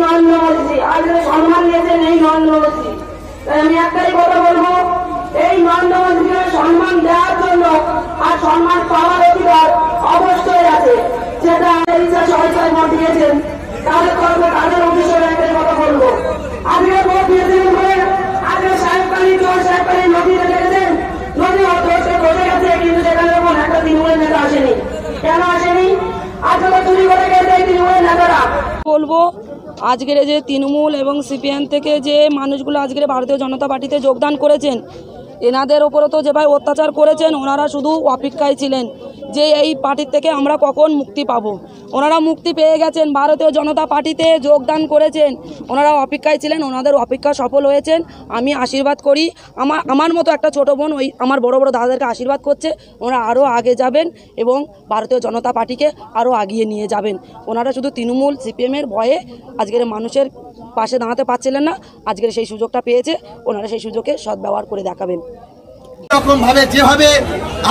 নরেন্দ্র মোদী আজকে সম্মান দিয়েছেন এই নরেন্দ্র মোদী। তাই আমি একটাই কথা বলবো, এই নরেন্দ্র মোদীকে সম্মান দেওয়ার জন্য আর সম্মান পাওয়ার অধিকার অবশ্যই আছে, যেটা ইচ্ছা সরকার ভোট দিয়েছেন তাদের করবে, তাদের উদ্দেশ্যে একটাই কথা বলবো। আজকে ভোট দিয়েছেন বলে আজকে সাহেবকালী চোর সাহেবকালী নদীতে দেখেছেন, নদী অর্থে ঘটে গেছে, কিন্তু সেখানে যখন একটা তৃণমূলের নেতা আসেনি। কেন আসেনি? আজকে চুরি করে গেছে এই তৃণমূলের নেতারা। বলবো আজকের যে তৃণমূল এবং সিপিএম থেকে যে মানুষগুলো আজকের ভারতীয় জনতা পার্টিতে যোগদান করেছেন, এনাদের ওপরে তো যেভাবে অত্যাচার করেছেন, ওনারা শুধু অপেক্ষায় ছিলেন যে এই পার্টির থেকে আমরা কখন মুক্তি পাবো। ওনারা মুক্তি পেয়ে গেছেন, ভারতীয় জনতা পার্টিতে যোগদান করেছেন, ওনারা অপেক্ষায় ছিলেন, ওনাদের অপেক্ষা সফল হয়েছেন। আমি আশীর্বাদ করি, আমার মতো একটা ছোটো বোন ওই আমার বড় বড় দাদাদেরকে আশীর্বাদ করছে, ওনারা আরও আগে যাবেন এবং ভারতীয় জনতা পার্টিকে আরও আগিয়ে নিয়ে যাবেন। ওনারা শুধু তৃণমূল সিপিএমের ভয়ে আজকের মানুষের পাশে দাঁড়াতে পারছিলেন না, আজকের সেই সুযোগটা পেয়েছে, ওনারা সেই সুযোগে সদ্ব্যবহার করে দেখাবেন। এরকম ভাবে যেভাবে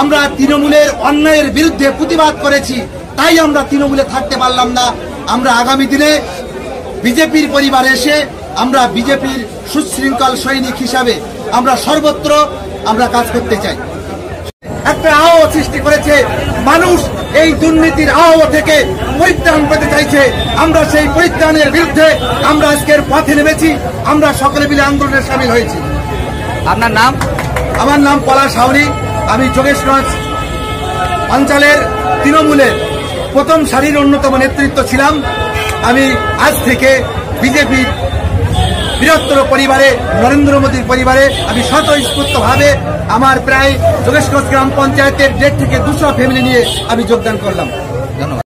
আমরা তৃণমূলের অন্যায়ের বিরুদ্ধে প্রতিবাদ করেছি, তাই আমরা তৃণমূলে থাকতে পারলাম না। আমরা আগামী দিনে বিজেপির পরিবারে এসে আমরা বিজেপির সুশৃঙ্খল সৈনিক হিসাবে আমরা সর্বত্র আমরা কাজ করতে চাই। একটা আবহাওয়া সৃষ্টি করেছে, মানুষ এই দুর্নীতির আবহাওয়া থেকে পরিত্রাণ পেতে চাইছে। আমরা সেই পরিত্রাণের বিরুদ্ধে আমরা আজকের পথে নেমেছি, আমরা সকলে মিলে আন্দোলনে সামিল হয়েছি। আপনার নাম? আমার নাম পলাশ হাওড়ি, আমি যোগেশগঞ্জ অঞ্চলের তৃণমূলের প্রথম সারির অন্যতম নেতৃত্ব ছিলাম। আমি আজ থেকে বিজেপির বৃহত্তর পরিবারে, নরেন্দ্র মোদীর পরিবারে আমি স্বতঃস্ফূর্তভাবে আমার প্রায় যোগেশগঞ্জ গ্রাম পঞ্চায়েতের 1.5 থেকে 200 ফ্যামিলি নিয়ে আমি যোগদান করলাম। ধন্যবাদ।